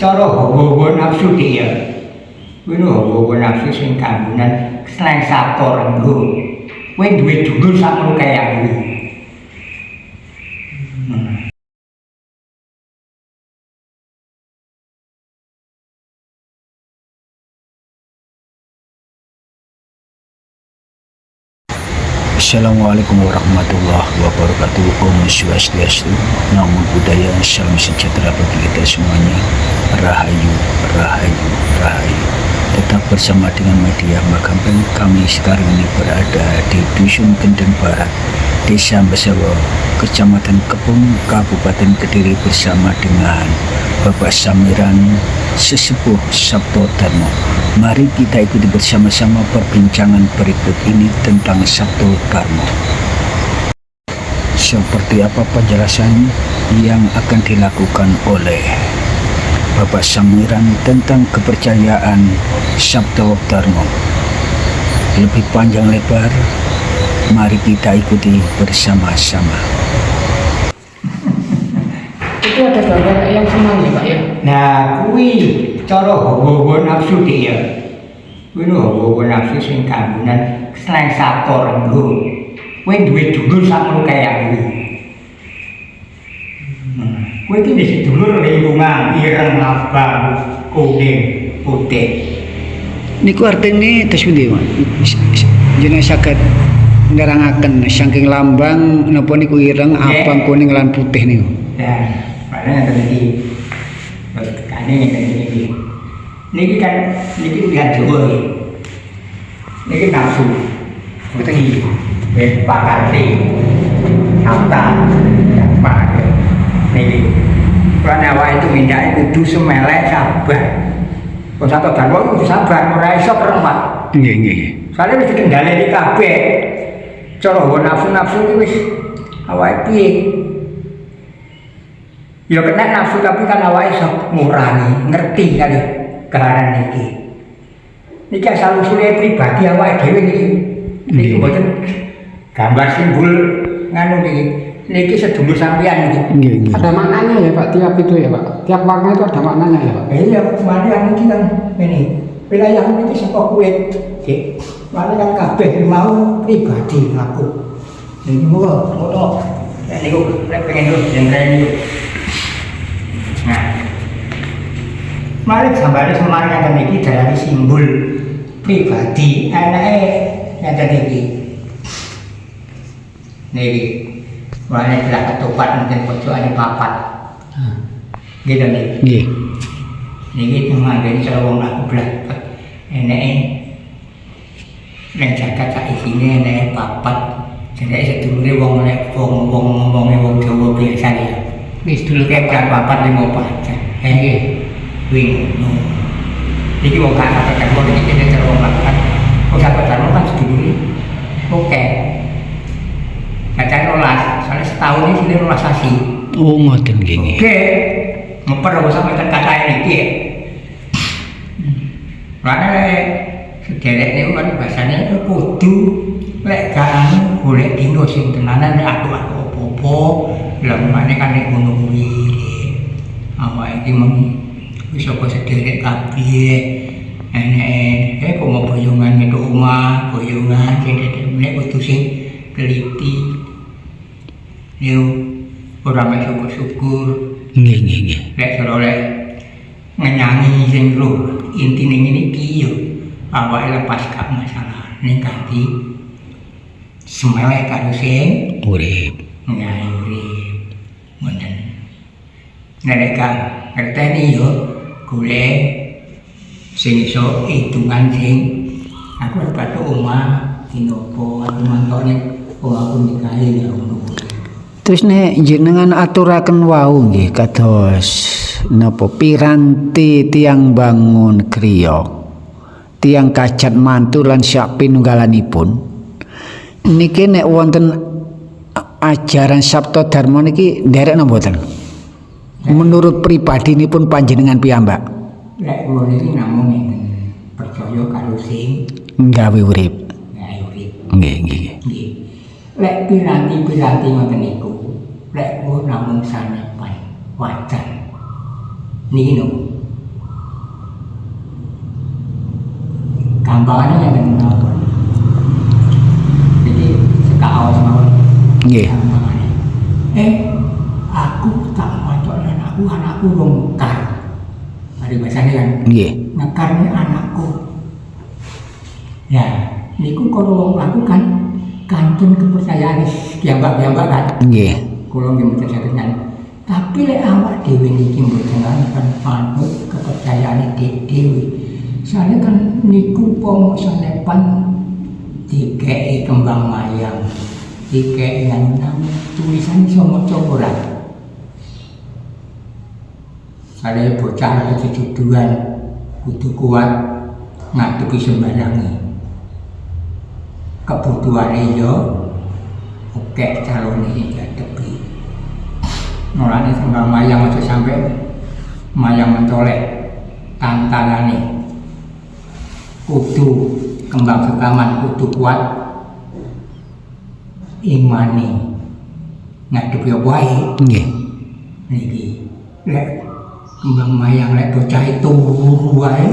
cara hawa nafsu dia. Kuwi lho hawa nafsu sing kambunan selain sabto renggo. Kowe duwe dulur sakmono kaya aku. Assalamualaikum warahmatullahi wabarakatuh. Om Swastiastu, Namo Buddhaya, salam sejahtera bagi kita semuanya. Rahayu, rahayu, rahayu. Tetap bersama dengan media Magampeng. Kami sekarang ini berada di Dusun Kendeng Barat, Desa Besawo, Kecamatan Kepung, Kabupaten Kediri, bersama dengan Bapak Samiran Sesepuh Sabto Dharma. Mari kita ikuti bersama-sama perbincangan berikut ini tentang Sabto Dharma. Seperti apa penjelasan yang akan dilakukan oleh Bapak Samiran tentang kepercayaan Sabto Dharma? Lebih panjang lebar, mari kita ikuti bersama-sama. Itu ada gambar yang senang ya Pak ya? Nah, kuwi cara hawa nafsu dia. Kuwi lho hawa nafsu sing kambunan selain sabto renggo. Kowe duwe dulur sakmono kaya aku. Kowe iki wis dulur lingkungan ireng abang kuning putih. Niku artinya tes pundi, Mas? Jenenge saged nerangaken saking lambang napa niku ireng, abang, kuning lan putih niku. Nah, maknanya tadi terus kane niki. Niki kan niki lihat Jawa iki. Niki nafsu. Putih. Pakati. Kata apa niki. Karena awake itu mindake kudu semelek sabar. Kok Sabto Dharma kudu sabar, ora iso perempat. Nggih, nggih. Soale wis dikendhaleni kabeh. Cara hawa nafsu iki wis awake piye? Ya kena nafsu tapi kan awake iso ngurangi, ngerti kali kelaran iki. Niki asal usule pribadi awake dhewe niki. Niki mboten gambar simbol nganu niki. Niki sedulur sampeyan niki. Nggih, nggih. Ada maknanya ya Pak, tiap itu ya Pak? Tiap warna itu ada maknanya ya Pak? Iya, kemarin niki kan ini wilayah niki saka kuwit. Nggih. Mane kan kabeh mau pribadi aku. Niki ngono. Niku nek pengen terus jengkene niku. Nah, mari gambare Semar ngaten iki darani simbol pribadi anake ngaten iki. Niki, warnane telah ketupat mungkin pojokane papat. Gitu nih. Nggih. Niki manggene cara wong aku belah. Eneke nek jagat sak isine eneke papat. Jadi sedulure wong nek wong-wong Jawa biasa ya. Wis dulu kayak papat 5 pacar. Nggih. Kuwi ngono. Niki wong kata kan wong iki dene cara wong lakukan. Wong Sabto Dharma kan sedulure. Oke. Kacang 12, soalnya setahun ini sini 12 sasi. Oh, ngoten nggih, nggih. Oke. Memper apa sampe kata iki. Karena sederek niku kan bahasane kudu lek kan golek dino sing tenanan nek aku apa-apa. Lah mane kan nek ngono kuwi. Awake iki mung wis apa sederek kabeh. Enek kok mau boyongan itu omah, boyongan sing nek kudu sing teliti. Yo ora mek syukur-syukur. Nggih, nggih, nggih. Lek cara lek ngenyangi sing lho intine ngene iki yo awake lepas gak masalah ning kanthi semelek karo sing Urip. ngairi ngoten. Nek kan ngerteni yo golek sing iso hitungan sing aku arep patok omah dinopo aku mantone aku nikahi ya ngono. Terus nek jenengan aturaken wau nggih kados napa piranti tiang bangun kriya, tiang kacat mantu lan sak pinunggalanipun. Niki nek wonten ajaran Sabto Dharma niki nderek napa mboten? Menurut pribadinipun panjenengan piyambak. Lek kula niki namung percaya karo sing Nggawe urip. urip. Nggih, nggih. Nggih. Lek piranti-piranti ngoten niku, lek kula namung sanepan wacan. Niki lho, Ambangannya yang nonton. Jadi sekaos mawon. Nggih. Ambangannya. Aku tak mancok anakku longkar. Hari bahasanya kan. Nggih. Ngekarnya anakku. Ya, niku kalau aku kan kantun kepercayaan kiambak-kiambak kan. Nggih. Kula nggih mboten saged ngan. Tapi lek awak dhewe niki mboten kan manut kepercayaane dhewe. Soalnya kan niku pomo sanepan dikei kembang mayang, dikei yang tulisan iso maca ora. Ada bocah kejujuran kudu kuat ngadepi sembarange. Kebutuhane yo oke calon iki ngadepi. Mulane kembang mayang aja sampai mayang mentolek tantanane. Kudu kembang sekaman kudu kuat imani ngadepi wae. Nggih. Niki lek kembang mayang lek bocah itu wae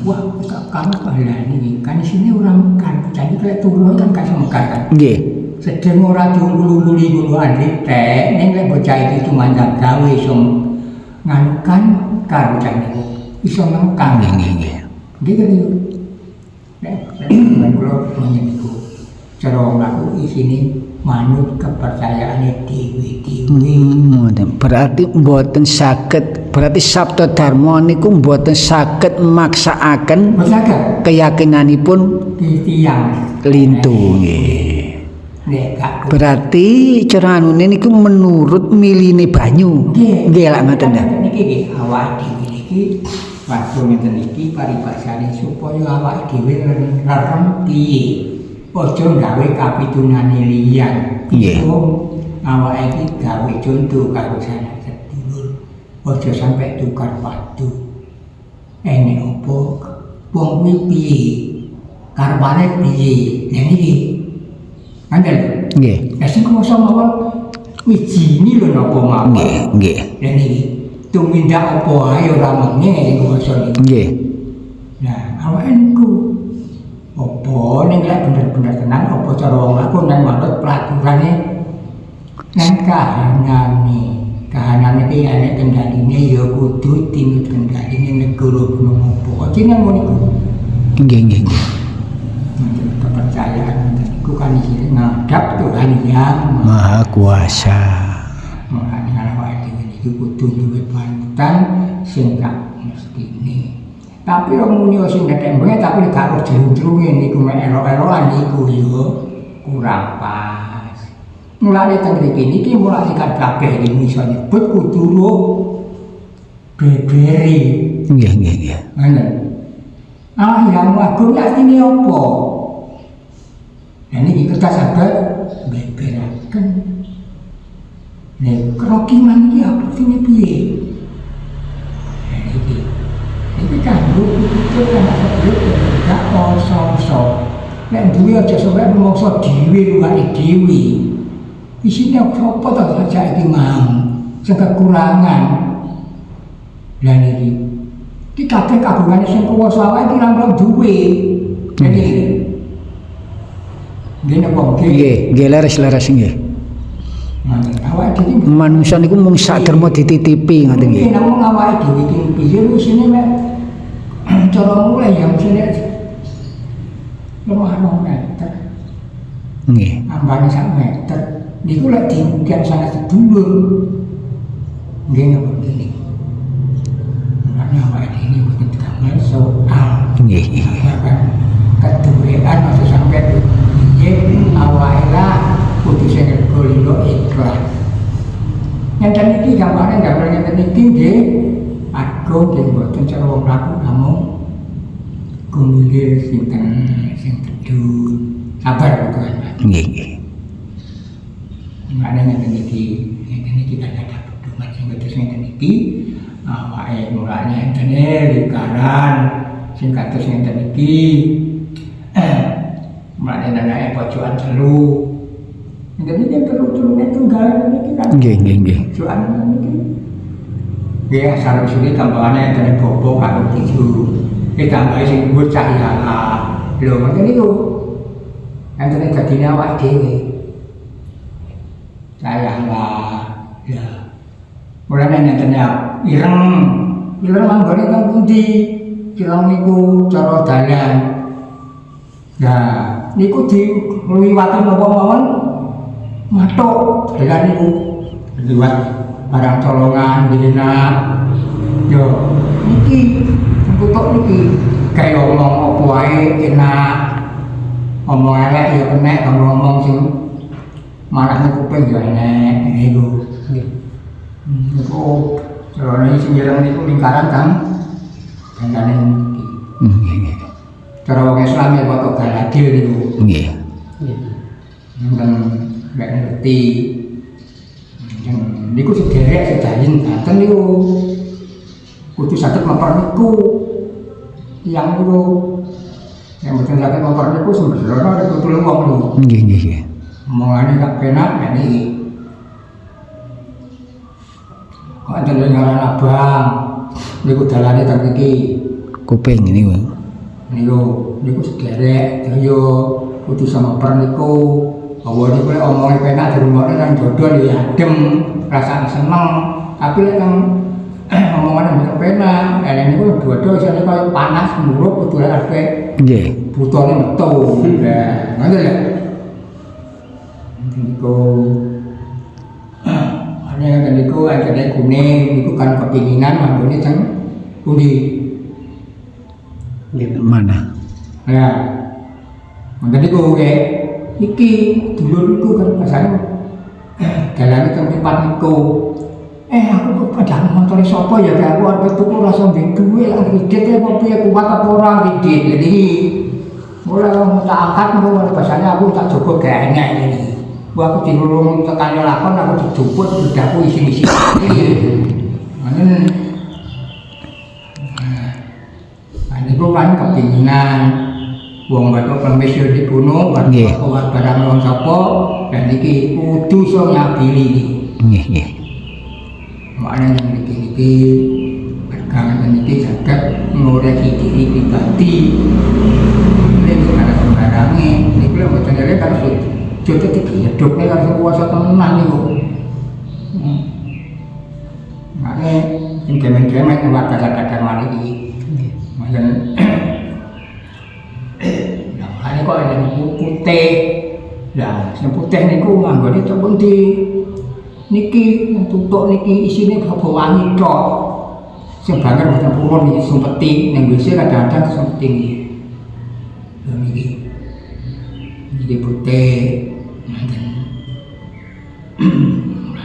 wah kan balani kan sini orang mekar jadi lek turu kan kasih mekar kan. Nggih. Sedeng ora diunggul-ungguli guluan tek ning lek bocah itu cuma gawe iso nganukan karo bocah niku iso ngengkang. Nggih. Gitu nih, dengan kalau menyebut cara melakukan isini manut kepercayaannya dewi. Berarti mboten saged, berarti Sabda Dharma niku mboten saged maksaaken keyakinanipun tiang lintu nggih. Berarti cara anune niku menurut miline banyu. Nggih lak ngoten ta. Niki awak dhewe niki waktu ngeten iki paribasane supaya awak dhewe ngerem piye. Aja gawe kapitunane liyan. Iku awak iki gawe contoh karo sanak sedulur. Aja sampai tukar waktu. Enek opo wong kuwi piye? Karepane piye? Lah niki. Angel. Nggih. Lah sing kuwasa mawon wijini lho napa mawon. Nggih. Lah niki tumindak apa ae ora meneh sing kuwasa niki. Nggih. Nah, awake niku apa ning lek bener-bener tenan apa cara wong lakon nang manut pelaturane nang kahanane iki enek kendaline ya kudu tinut kendaline negara gunung apa. Jeneng ngono iku. Nggih. Kepercayaan iku kan iki ngadap Tuhan Yang Maha Kuasa. Mulane awake dhewe iki kudu duwe panutan sing gak mestine. Tapi wong muni sing ndek-ndek tapi gak karo jero-jerone niku mek elok-elokan niku yo kurang pas. Mulane teng mriki niki mulai kabeh iki iso nyebut kudu ro beberi. Nggih. Ngoten. Yang agung artine apa? Nah niki kertas saged beberaken. Nek krokiman iki apa artine piye? Iki kanggo pitutur anak sedulur gak kosong-kosong. Nek duwe aja sampe rumangsa dhewe luwake dhewe. Isine sapa ta saja iki mau sing kekurangan. Lah niki kabeh kagungane sing kuwasa wae iki ora duwe. Niki. Dene kok Nggih, leres nggih. Awake dhewe Manungsa niku mung sak derma dititipi ngoten nggih. Namung awake dhewe iki piye isine mek cara mulai yang sini lemah 6 meter. Nggih. Ambane 1 meter. Niku lek diungkap sangat sedulur. Nggih napa ngene. Makane awake dhewe mboten damel soal. Nggih. Keduwean aja sampai piye awake lah kudu sing golek ikhlas. Ngeten iki gampane ngeten iki nggih agung nggih mboten cara wong laku namung kumilir sinten sing teduh sabar Tuhan. Nggih. Maknane ngeten iki ada pedoman sing kados ngeten iki awake mulane entene likaran sing kados ngeten iki mulane anake pojokan telu. Ngeten iki telu-telune tunggal niki kan. Nggih. Pojokan niki. Ya asal usule gampangane entene bobo karo tisu. ditambahi sing dhuwur cahya. Lho ngoten niku. Enten dadine awake dhewe. Cahya ya. Mulane ngeten ya, ireng manggone teng pundi? Ireng niku cara dalan. Nah, niku diluwiwati napa mawon matuk dalan niku. Liwat barang colongan dina. Yo, niki tutuk niki gawe omong apa wae enak. Omong elek ya kenek, ngomong sing malah kuping ya enek niku. Niku carane sing ireng niku lingkaran kang dandane niki. Nggih. Cara wong Islam ya kok galadil niku. Nggih. Nenten lek ngerti. Niku sederek sedayin ngaten niku. Kudu saged memper niku. Yang niku yang mboten saged memper niku sembrono niku tulung wong niku. Nggih. Omongane gak penak nek niki. Kok enten ngaran abang. Niku dalane teng iki. Kuping niku. Niku sederek daya kudu samper niku. Awa niku lek omonge penak dirungokne nang dodol ya adem, rasane seneng. Tapi lek nang omongane mboten penak, lek niku dodol isine kaya panas murup kudu lek arepe Nggih. butone metu. Lah, ngoten lho. Niku ane niku ajane kuning niku kan kepinginan manggone teng pundi? Mana? Ya. Ngoten niku nggih. Iki dulur niku kan pasane dalane teng mripat niku. Aku kok padahal montore sapa ya aku arep tuku langsung ndek duwe lan kredit apa piye kuat apa ora kredit. Jadi ora tak angkat ngono pasane aku tak jogo gak enak iki. Aku dilulung tekan lakon aku dijuput bedakku isi-isi. Ngoten. Niku kan kepinginan wong bathuk kemis yo dibunuh barang wong sapa dan iki kudu iso ngabili iki. Nggih. Maknane yang niki perkara niki saged ngoreki diri pribadi. Nek ana sembarange niku lho mboten ndelek karo jodoh iki hidupne karo kuwasa tenan niku. Makane sing demen-demen lewat dadak-dadak malih iki. Makane ini kok ada putih, lah yang putih niku nganggone cok pundi, niki tutuk niki isine baba wangi tok, sing banget macam purun niki sumpeti, yang biasa kadang-kadang sumpeti niki, niki putih,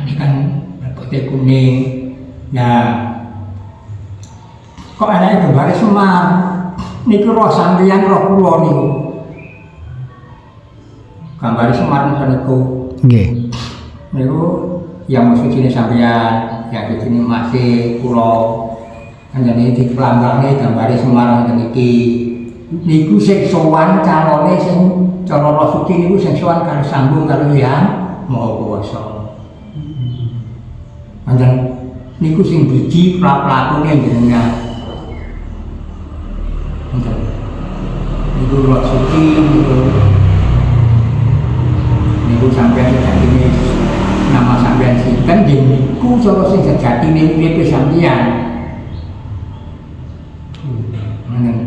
ini kan putih kuning, nah kok ada gambar Semar, niki roh sampeyan roh kula niku. Gambar Semar niku. Nggih. Niku yang sucine sampeyan, yang sucine masih kula. Anjane diplanggane gambar Semar ngoten iki. Niku sing sowan calone sing cara roh suci niku sing sowan karo sambung karo Yang Maha Kuwasa. Anjen niku sing biji plakune jenengan. Niku roh suci niku sampeyan sejatine nama sampeyan sinten nggih niku cara sing sejatine uripe sampeyan. Ngoten.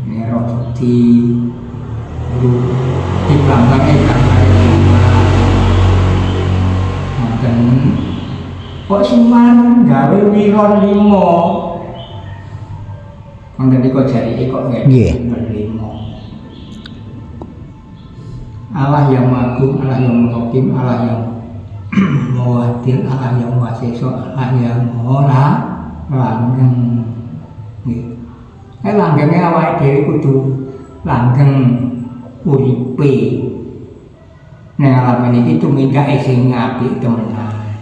Nek roh suci niku diplanggane ngoten. Kok Semar gawe wiron 5. Ngoten niku jarike kok nggih. Allah yang Magung, Allah yang Muhakim, Allah yang Muadil, Allah yang Waseso, Allah yang Mola, langgeng. Langgengnya awake dhewe kudu langgeng uripe. Nek alam iki tumindake sing apik temenan.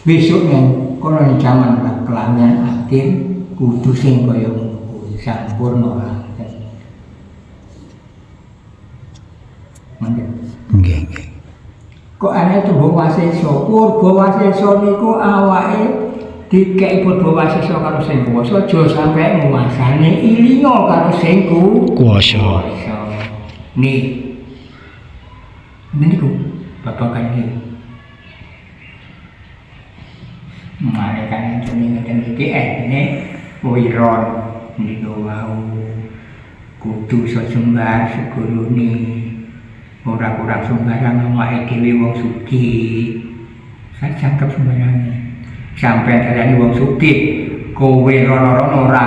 Besok nek kono jaman kelangan akhir kudu sing kaya sampurna. Nggih. Kok ana tembung Waseso, Purba Waseso niku awake dikek padha wasisa karo sing kuwasa aja sampe nguasane ilinga karo sing Kuwasa. Nih. Niku babagan iki. Mare kan ngeten iki ene wiron niku wau kudu sesumbar segurune ora kurang sembarang awake dhewe wong sugih sak cangkep sembarang sampe darani wong sugih kowe rono-rono ora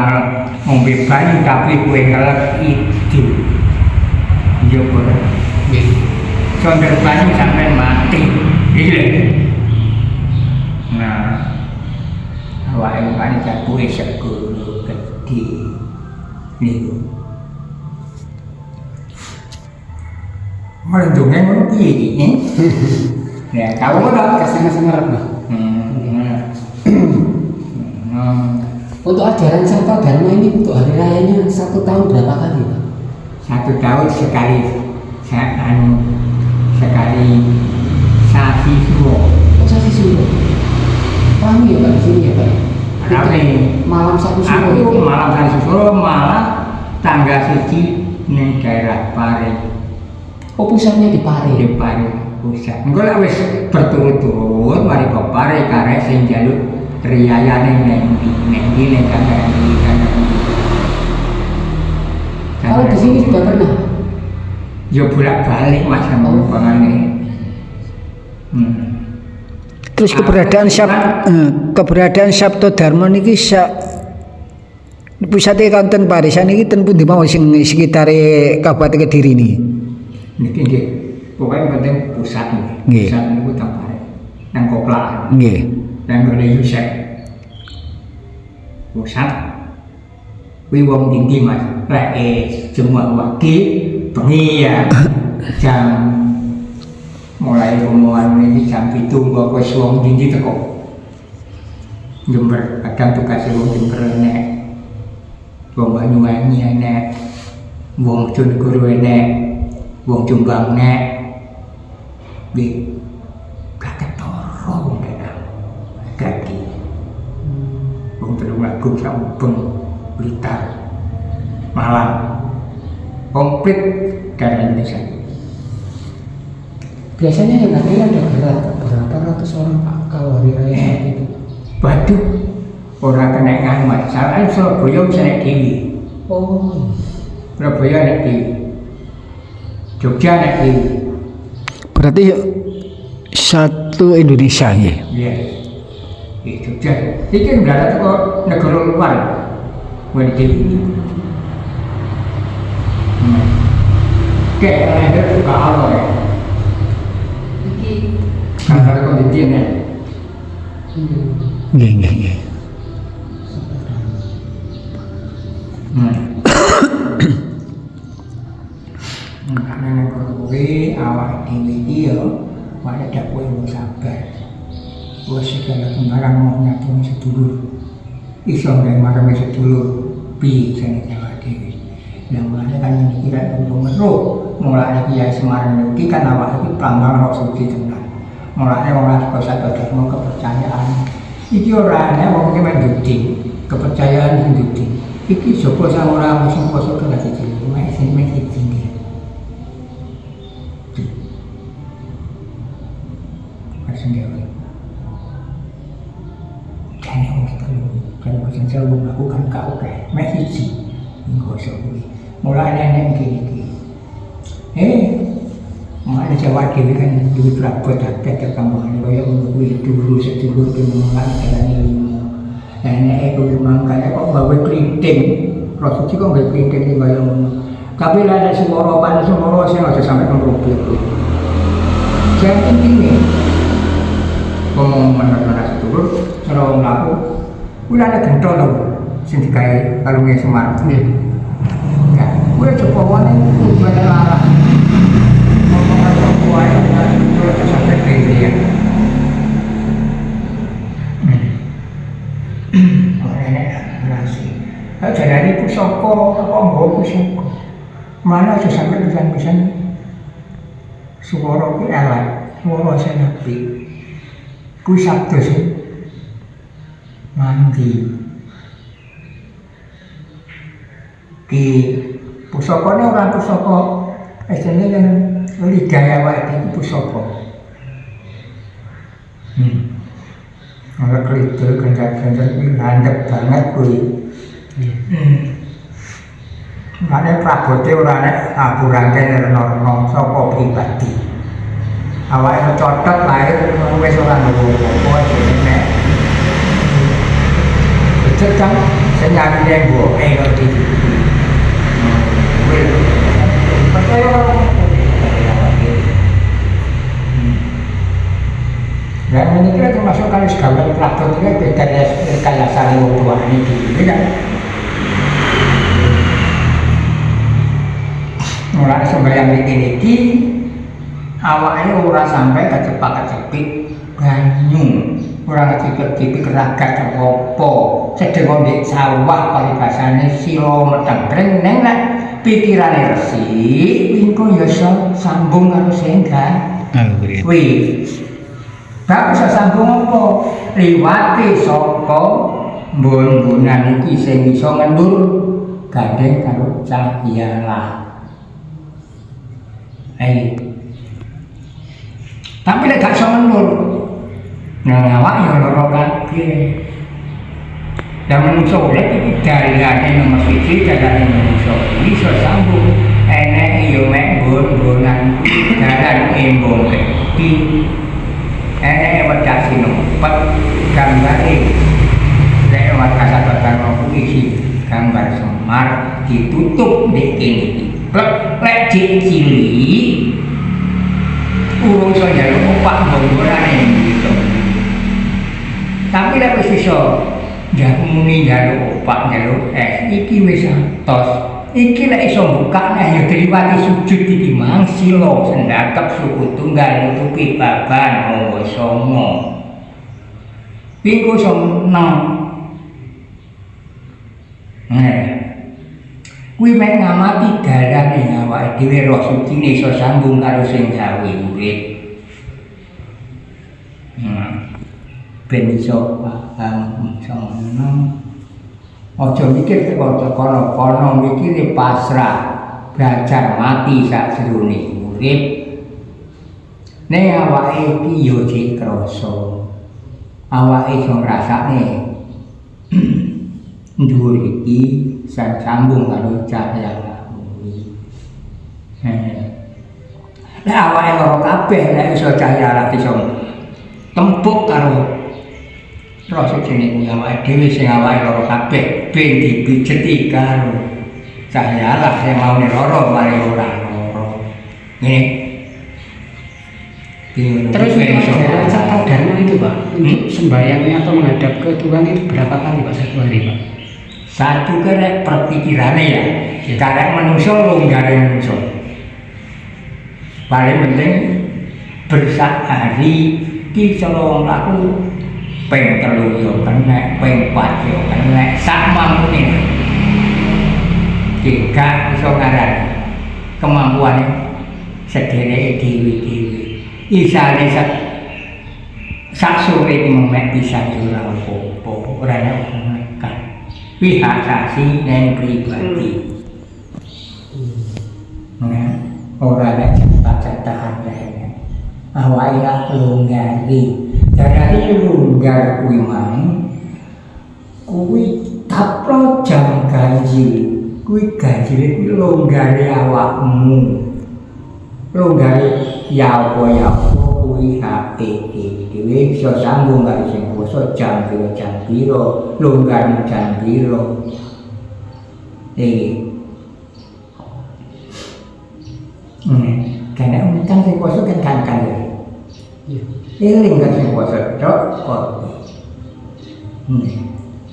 ngombe banyu tapi kowe ngelek itu yo ora nggih sonder banyu sampe mati iki nah awake kan jabuke seguru gedhe niku malah dongeng ngono piye iki ya kamu ora Kesana semerep Pak. Untuk ajaran Sabta Dharma ini untuk hari rayanya 1 tahun berapa kali Pak? 1 tahun sekali sekali sasi suwo. Oh sasi suwo. Rame ya Pak di sini ya Pak? Rame. Malam satu suwo. Aku Ya? malam sasi suwo malah tanggal 1 ning daerah Pare. Oh pusatnya di Pare. Di Pare pusat. Engko lek wis berturut-turut mari ke Pare karek sing njaluk riyayane ning ndi ning daerah iki kan. Kalau di sini sudah pernah? Ya bolak-balik Mas sama bangane. Terus keberadaan Sabta Dharma niki pusate kanten Parisan iki ten pundi mawon sing sekitare Kabupaten Kediri niki. Niki nggih. Pokoke penting pusat Nggih. Pusat niku teng Pare. Nang Koplaan. Nggih. Nang ngene Yusek. Pusat. Kuwi wong ndi Mas? Lek Jumat wage bengi ya. Jam mulai omongan ini jam 7 kok wis wong ndi teko. Jember kadang tugas wong Jember enek. Wong Banyuwangi enek. Wong Bojonegoro enek. Wong Jombang enek. Di kakek toro wong kena kaki wong Tulungagung Sampung Blitar Malang komplit dari Indonesia. Biasanya yang katanya ada berapa ratus orang Pak kalau hari raya seperti itu? Waduh, orang kena ngamat. Soalnya Surabaya bisa naik dewi. Oh, Surabaya naik dewi. Jogja naik dewi. Berarti satu Indonesia nggih. Iya. Di Jogja. Iki mendarat ke negara luar. Wani dewi. Kayak lahir juga Allah ya. Kantor kondisinya. Nggih, nggih, nggih. Karena kowe awak dhewe iki ya wae dak kowe wong sabar. Wes segala sembarang mau nyatune sedulur. Iso gawe marang sedulur piye jane awak dhewe. Lah mulane kan iki kira kudu ngeru. Mulane Kiai Semarang iki kan awak iki prambanan roh suci tenan. Mulane wong kok sadar kepercayaan. Iki ora ana wong iki menduti kepercayaan menduti. Iki sapa sing ora mesti poso kena iki. Mek sing iki. Sendiri. Kayaknya orang kita dulu, kalau macam saya melakukan kau kayak mesiji, enggak usah beli. Mulai nenek gini. Mana Jawa Dewi kan dulu berapa tak kampungan kaya untuk dulu sedulur kemenangan jalan ilmu. Nenek itu memang kayak kok gawe keriting, Rasulullah kok gawe keriting di kaya ngono. Tapi lah ada semua saya nggak sampai ngerubah itu. Yang intinya ngomong menerima sedulur, cara wong laku, kuwi ana gentol lho, sing digawe kalunge Semar. Ya, kuwi coba wae kuwi larang. Ngomong karo kuwi ya sampe dhewe ya. Ora enak rasi. Lah jarane pusaka apa nggo pusaka. Mana aja sampe pisan-pisan swara kuwi elek, swara sing apik. Kuwi sabda sih. mandi. Ki pusakane ora pusaka esene kan ligaya wae iki pusaka. Ora krito kendang-kendang iki landhep banget kuwi. Mane prabote ora nek aburane rena-rena saka pribadi. Awake cocok lahir wis ora nggowo apa jenenge. Cecang senyarine mboke kok iki. Dan ini kira termasuk kali segala pelakon ini beda kayak saling berbuah ini gitu kan. Mulai sembahyang ini awalnya ora sampai kecepak-kecepik banyu, ora kecepak-kecepik ragat apa, sedang di sawah paribasane silo medang neng lah pikirane resik, wingko ya sambung karo sehingga, wih. Gak bisa sambung apa, liwati saka mbon-mbonan iki sing iso ngendur gandeng karo cahyalah. Ayo. Tapi lek gak iso ngendur, nah awak ya lara kabeh. Lah menungso lek iki dalane nomor 1 dalane menungso iso sambung enek yo mek mbon-mbonan dalan embong iki. Enek wedas sinopet gambare lek kata-kata puisi gambar Semar ditutup di kene plek lek cilik urung iso njaluk opak mbon-mbonane gitu. Tapi lek wis iso muni njaluk opak njaluk es iki wis atos. Iki lek iso mbukane ya diliwati sujud iki mang sila sendakep suku tunggal nutupi baban monggo songo. Pingko seneng. Kuwi mek ngamati dalane awake dhewe roh sucine iso sambung karo sing gawe urip. Ben iso paham seneng. Ojo mikir kono-kono mikire pasrah, belajar mati sakjroning urip. Nek awake iki yo jek krasa. Awake iso ngrasakne dhuwur iki sambung karo cahya kuwi. Nek awake lara kabeh nek iso cahya lagi iso tempuk karo proses ini punya awake dhewe sing awake lara kabeh ben dipijeti karo cahyalah sing maune lara mari ora lara. Ngene. Terus cara dharma itu Pak, untuk sembahyangnya atau menghadap ke Tuhan itu berapa kali Pak satu hari Pak? Satu kere perpikirane ya. Karek manungsa longgare manungsa. Paling penting bersehari iki cara wong laku ping 3 yo kena, ping 4 yo kena, sak mampune. Tiga iso ngaran kemampuane sedhereke dhewe-dhewe. Isane sak sore memek bisa ora apa-apa, ora nekat. Pihak saksi neng pribadi. Nah, ora nek pacatahan lae. Awake lunggari. Dari lunggar kuwi mang kuwi taplo jam gaji. Kuwi gajine kuwi lunggare awakmu. Lunggare ya apa kuwi HP dhewe iso sambung karo sing poso jam piro lunggar jam piro. Karena kan sing poso kan ya. Eling kan sing puasa kok.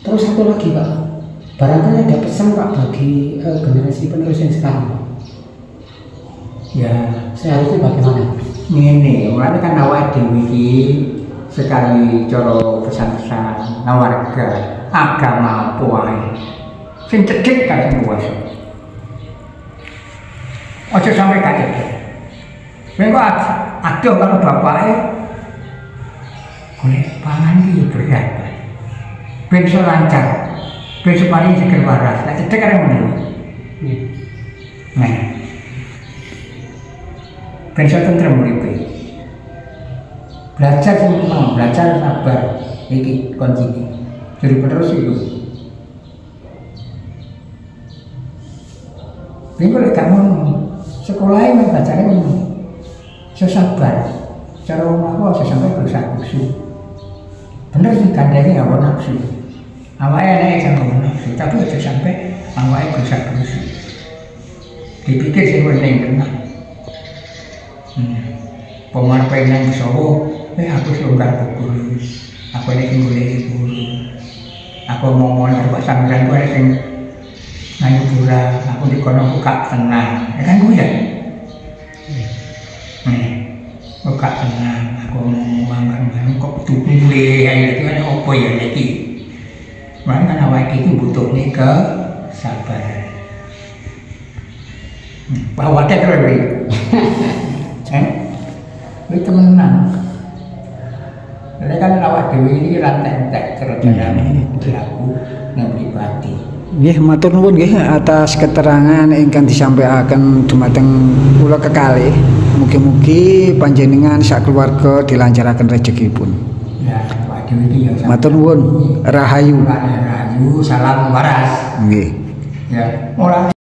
Terus satu lagi Pak, barangkali ada pesan Pak bagi generasi penerus yang sekarang Pak? Ya seharusnya bagaimana? Ini mulai kan awak dhewe iki sekali cara pesan-pesan warga agama apa wae sing cedhek kan sing puasa. Ojo sampai kaget. Mengko adoh karo bapake golek pangan iki berat. ben iso lancar. Ben supaya seger waras. Lah cedek arep ngono. Iya. Nah. Ben iso tentrem uripe. Belajar semua, belajar sabar. Iki kuncinya. Jadi terus itu. Ini kalau kamu sekolahnya memang bacanya memang sesabar. Cara ngomong apa sesampai berusaha khusyuk. Bener sih kandangnya hawa nafsu. Awalnya naik sama hawa nafsu, tapi aja sampai awalnya berusaha khusyuk. Dipikir sih penting tenang. Pemar pengen Solo, aku selonggar guru. Aku ini boleh guru. Aku mau terbang sambilan gue yang ngayu pura. Aku di kono buka tenang, ya kan gue ya. Buka tenang. Aku mau ngomong kok tuh ayo itu ada apa ya lagi. Mana awak itu butuh nih ke sabar. Bawa terus nih. Itu temenan. Ini kan awak dewi ini rantai-rantai kerjaan berlaku yang pribadi. Nggih, matur nuwun nggih atas keterangan ingkang disampaikan dumateng kula kekalih. Mugi-mugi panjenengan sak keluarga dilancaraken rezekipun. Ya, awak dewi ini ya. Matur nuwun, rahayu. Rahayu, salam waras. Nggih. Ya, ora